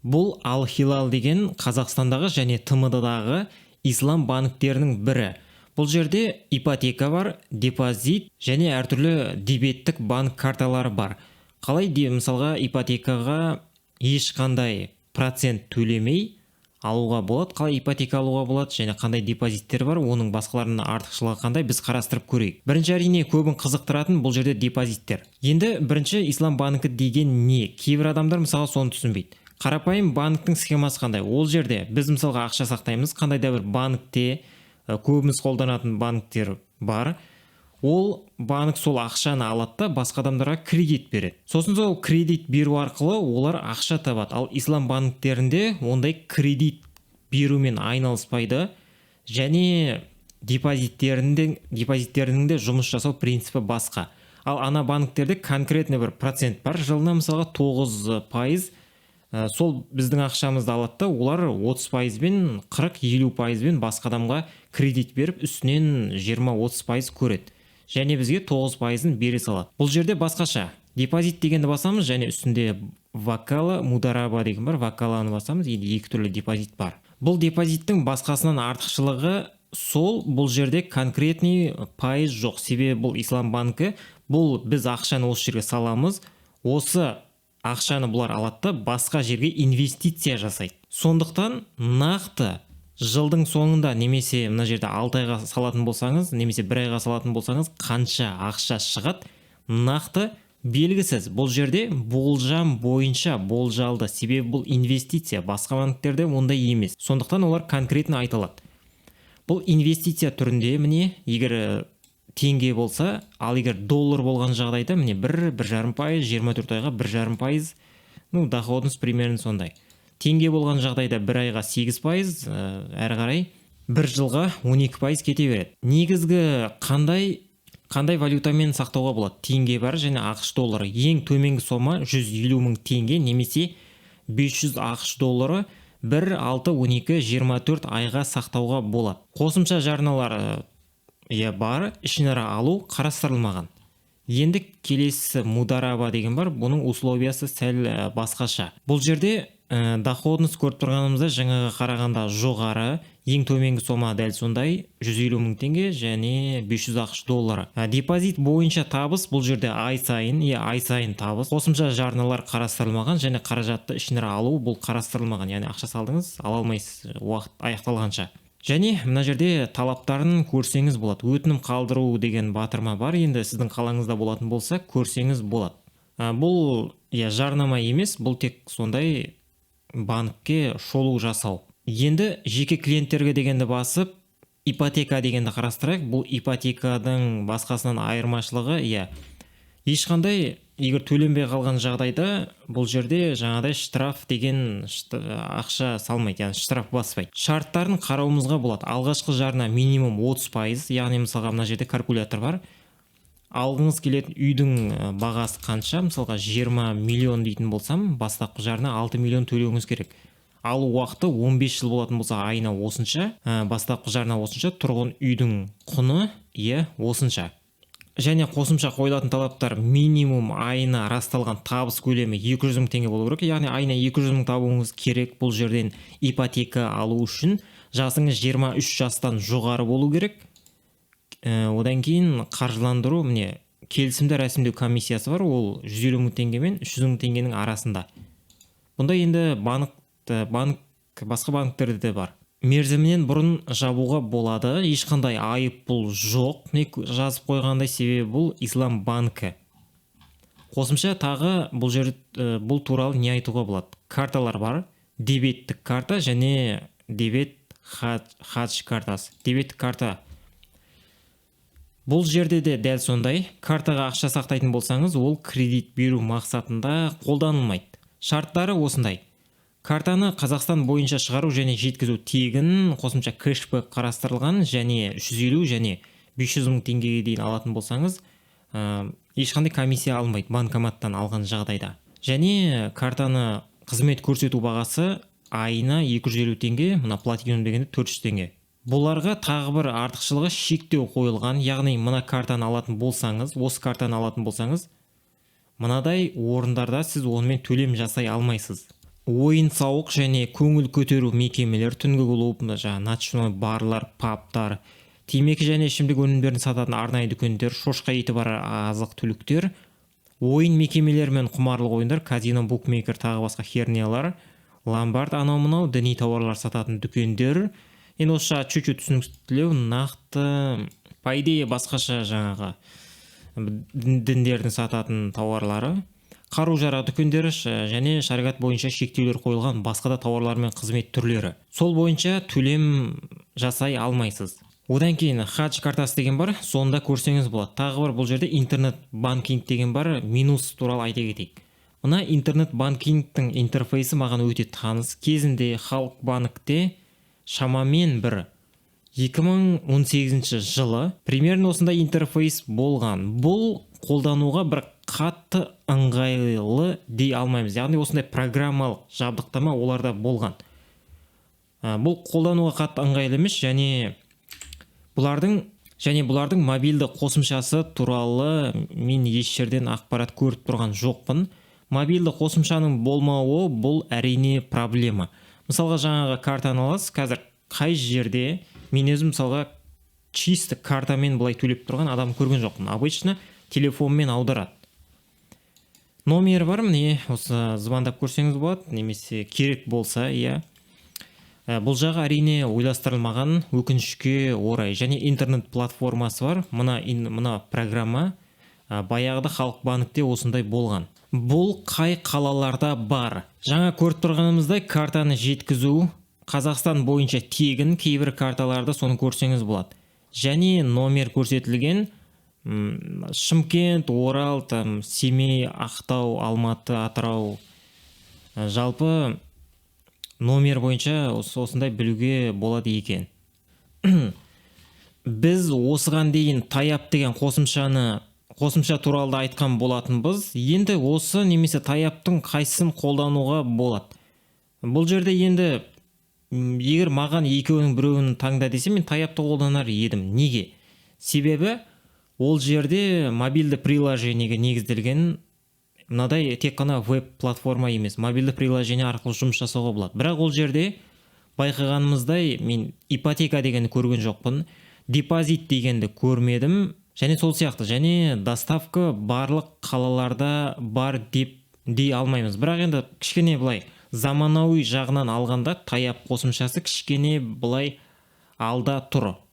Бұл Ал-Хилал деген Қазақстандағы және ТМД-дағы ислам банктерінің бірі. Бұл жерде ипотека бар, депозит және әртүрлі дебеттік банк карталары бар. Қалай мысалға ипотекаға ешқандай процент төлемей алуға болады, қалай ипотека алуға болады және қандай депозиттер бар, оның басқаларының артықшылығы қандай, біз қарастырып көрейік. Бірінші әрине көбін қызықтыратын бұл жерде депозиттер. Енді бірінші ислам банкі деген не? Кейбір адамдар мысалы соны түсінбейді. Қарапайым банктің схемасы қандай? Ол жерде біз мысалға ақша сақтаймыз, қандай да бір банкте көбіміз қолданатын банктер бар. Ол банк сол ақшаны алады да басқа адамдарға кредит береді. Сосын сол кредит беру арқылы олар ақша табады. Ал ислам банктерінде ондай кредит берумен айналыспайды және депозиттерінің де жұмыс жасау принципі басқа. Ал ана банктерде конкретный бір процент бар, жылына мысалға 9%. Сол біздің ақшамызды алады да, олар 30%-бен, 40-50%-бен басқа адамға кредит беріп, үстінен 20-30% көреді. Және бізге 9%-ын бере салады. Бұл жерде басқаша. Депозит дегенді басамыз, және үстінде вакала, мудараба деген бар. Вакаланы басамыз, енді екі түрлі депозит бар. Бұл депозиттің басқасынан артықшылығы сол, бұл жерде конкретный пайыз жоқ. Себебі бұл ислам банкі, бұл біз ақшаны осы жерге саламыз, осы ақшаны бұлар алады да басқа жерге инвестиция жасайды. Сондықтан нақты жылдың соңында немесе мына жерде 6 айға салатын болсаңыз, немесе 1 айға салатын болсаңыз, қанша ақша шығады, нақты белгісіз. Бұл жерде болжам бойынша болжалды. Себебі бұл инвестиция, басқа банктерде ондай емес. Сондықтан олар конкретно айтылады. Бұл инвестиция түрінде, міне, егер теңге болса, ал егер доллар болған жағдайда, міне 1-1,5%, 24 айға 1,5%, доходыңыз примерно сондай. Теңге болған жағдайда 1 айға 8%, әрі қарай 1 жылға 12% кете береді. Негізгі қандай валютамен сақтауға болады? Теңге бар және ақш доллары. Ең төменгі сома 150 мың теңге немесе 500 ақш доллары 1, 6, 12, 24 айға сақтауға болады. Қосымша жарналар бар, ішінара алу қарастырылмаған. Енді келесі мудараба деген бар, бұның условиясы сәл басқаша. Бұл жерде доходыңыз көріп тұрғанымызда жаңаға қарағанда жоғары, ең төменгі сома дәл сондай 150 мың теңге және 500 ақш доллары. Депозит бойынша табыс бұл жерде ай сайын табыс. Қосымша жарналар қарастырылмаған және қаражатты ішінара алу бұл қарастырылмаған. Яғни ақша салдыңыз, ала алмайсыз уақыт аяқталғанша. Және мына жерде талаптарын көрсеңіз болады. Өтінім қалдыру деген батырма бар. Енді сіздің қалаңызда болатын болса, көрсеңіз болады. Бұл жарнама емес, бұл тек сондай банкке шолу жасау. Енді жеке клиенттерге дегенді басып, ипотека дегенді қарастырайық. Бұл ипотеканың басқасынан айырмашылығы, ешқандай егер төленбей қалған жағдайда, бұл жерде жаңадай штраф деген ақша салмайды, яғни штраф баспайды. Шарттарын қарауымызға болады. Алғашқы жарна минимум 30%, яғни мысалға мына жерде калькулятор бар. Алғыңыз келетін үйдің бағасы қанша? Мысалға 20 миллион дейтін болсам, бастапқы жарна 6 миллион төлеуіңіз керек. Алу уақыты 15 жыл болатын болса, айына осынша, бастапқы жарна осынша, тұрғын үйдің құны осынша. Және қосымша қойылатын талаптар минимум айына расталған табыс көлемі 200 мың теңге болу керек. Яғни айына 200 мың табуыңыз керек. Бұл жерден ипотека алу үшін жасыңыз 23 жастан жоғары болу керек. Одан кейін қаржыландыру, міне, келісімді рәсімдеу комиссиясы бар, ол 150 мың теңге мен 300 мың теңгенің арасында. Бұнда енді басқа банктерде де бар. Мерзімінен бұрын жабуға болады, ешқандай айыппұл жоқ, жазып қойғандай, себебі бұл ислам банкі. Қосымша тағы бұл туралы не айтуға болады? Карталар бар, дебеттік карта және дебет хадж картасы. Дебеттік карта. Бұл жерде де дәл сондай, картаға ақша сақтайтын болсаңыз, ол кредит беру мақсатында қолданылмайды. Шарттары осындай. Картаны Қазақстан бойынша шығару және жеткізу тегін, қосымша кэшбэк қарастырылған және 150 және 500 мың теңгеге дейін алатын болсаңыз, ешқандай комиссия алынбайды банкоматтан алған жағдайда. Және картаны қызмет көрсету бағасы айына 250 теңге, мына платинум дегенде 400 теңге. Бұларға тағы бір артықшылығы шектеу қойылған, яғни мына картаны алатын болсаңыз, осы картаны алатын болсаңыз, мынадай орындарда сіз онымен төлем жасай алмайсыз. ойын-сауық және көңіл көтеру мекемелер, түнгі клуб, жаңағы ночной барлар, пабтар, темекі және ішімдік өнімдерін сататын арнайы дүкендер, шошқа еті бар азық-түліктер, ойын мекемелері мен құмарлық ойындар, казино, букмекер, тағы басқа херниялар, ломбард, анау-мынау, діни тауарлар сататын дүкендер. Енді осы чуть-чуть түсініктілеу, нақты по идее басқаша жаңағы діндердің сататын тауарлары, қару-жарақ дүкендері және шариғат бойынша шектеулер қойылған басқа да тауарлар мен қызмет түрлері. Сол бойынша төлем жасай алмайсыз. Одан кейін хадж картасы деген бар, сонда көрсеңіз болады. Тағы бар, бұл жерде интернет банкинг деген бар, минус туралы айта кетейік. Мына интернет банкингтің интерфейсі маған өте таныс. Кезінде Халық банкте шамамен бір 2018 жылы примерно осындай интерфейс болған. Бұл қолдануға бір қатты ыңғайлы дей алмаймыз. Яғни осындай программалық жабдықтама оларда болған. Бұл қолдануға қатты ыңғайлы емес, және бұлардың мобильді қосымшасы туралы мен еш жерден ақпарат көріп тұрған жоқпын. Мобильді қосымшаның болмауы бұл әрине проблема. Мысалға жаңағы картаны аласыз, қазір қай жерде мен өзім мысалға чисто картамен былай төлеп тұрған адам көрген жоқпын. Обычно телефонмен аударады. Номер бар, міне осы звондап көрсеңіз болады, немесе керек болса, иә. Бұл жағы әрине ойластырылмаған, өкінішке орай. Және интернет платформасы бар. Мына программа баяғыда Халық банкте осындай болған. Бұл қай қалаларда бар? Жаңа көріп тұрғанымыздай картаны жеткізу Қазақстан бойынша тегін, кейбір карталарда соны көрсеңіз болады. Және номер көрсетілген Шымкент, Орал, Семей, Ақтау, Алматы, Атырау. Жалпы номер бойынша осындай білуге болады екен. Біз осыған дейін таяп деген қосымша туралы айтқан болатынбыз. Енді осы немесе таяптың қайсысын қолдануға болады? Бұл жерде енді егер маған екеуінің біреуін таңда десе, мен таяпты қолданар едім. Неге? Себебі ол жерде мобильді приложениеге негізделген, мынадай тек қана веб-платформа емес, мобильді приложение арқылы жұмыс жасауға болады. Бірақ ол жерде байқағанымыздай мен ипотека дегенді көрген жоқпын, депозит дегенді көрмедім, және сол сияқты. Және доставка барлық қалаларда бар дей алмаймыз. Бірақ енді кішкене былай заманауи жағынан алғанда таяп қосымшасы кішкене былай алда тұр.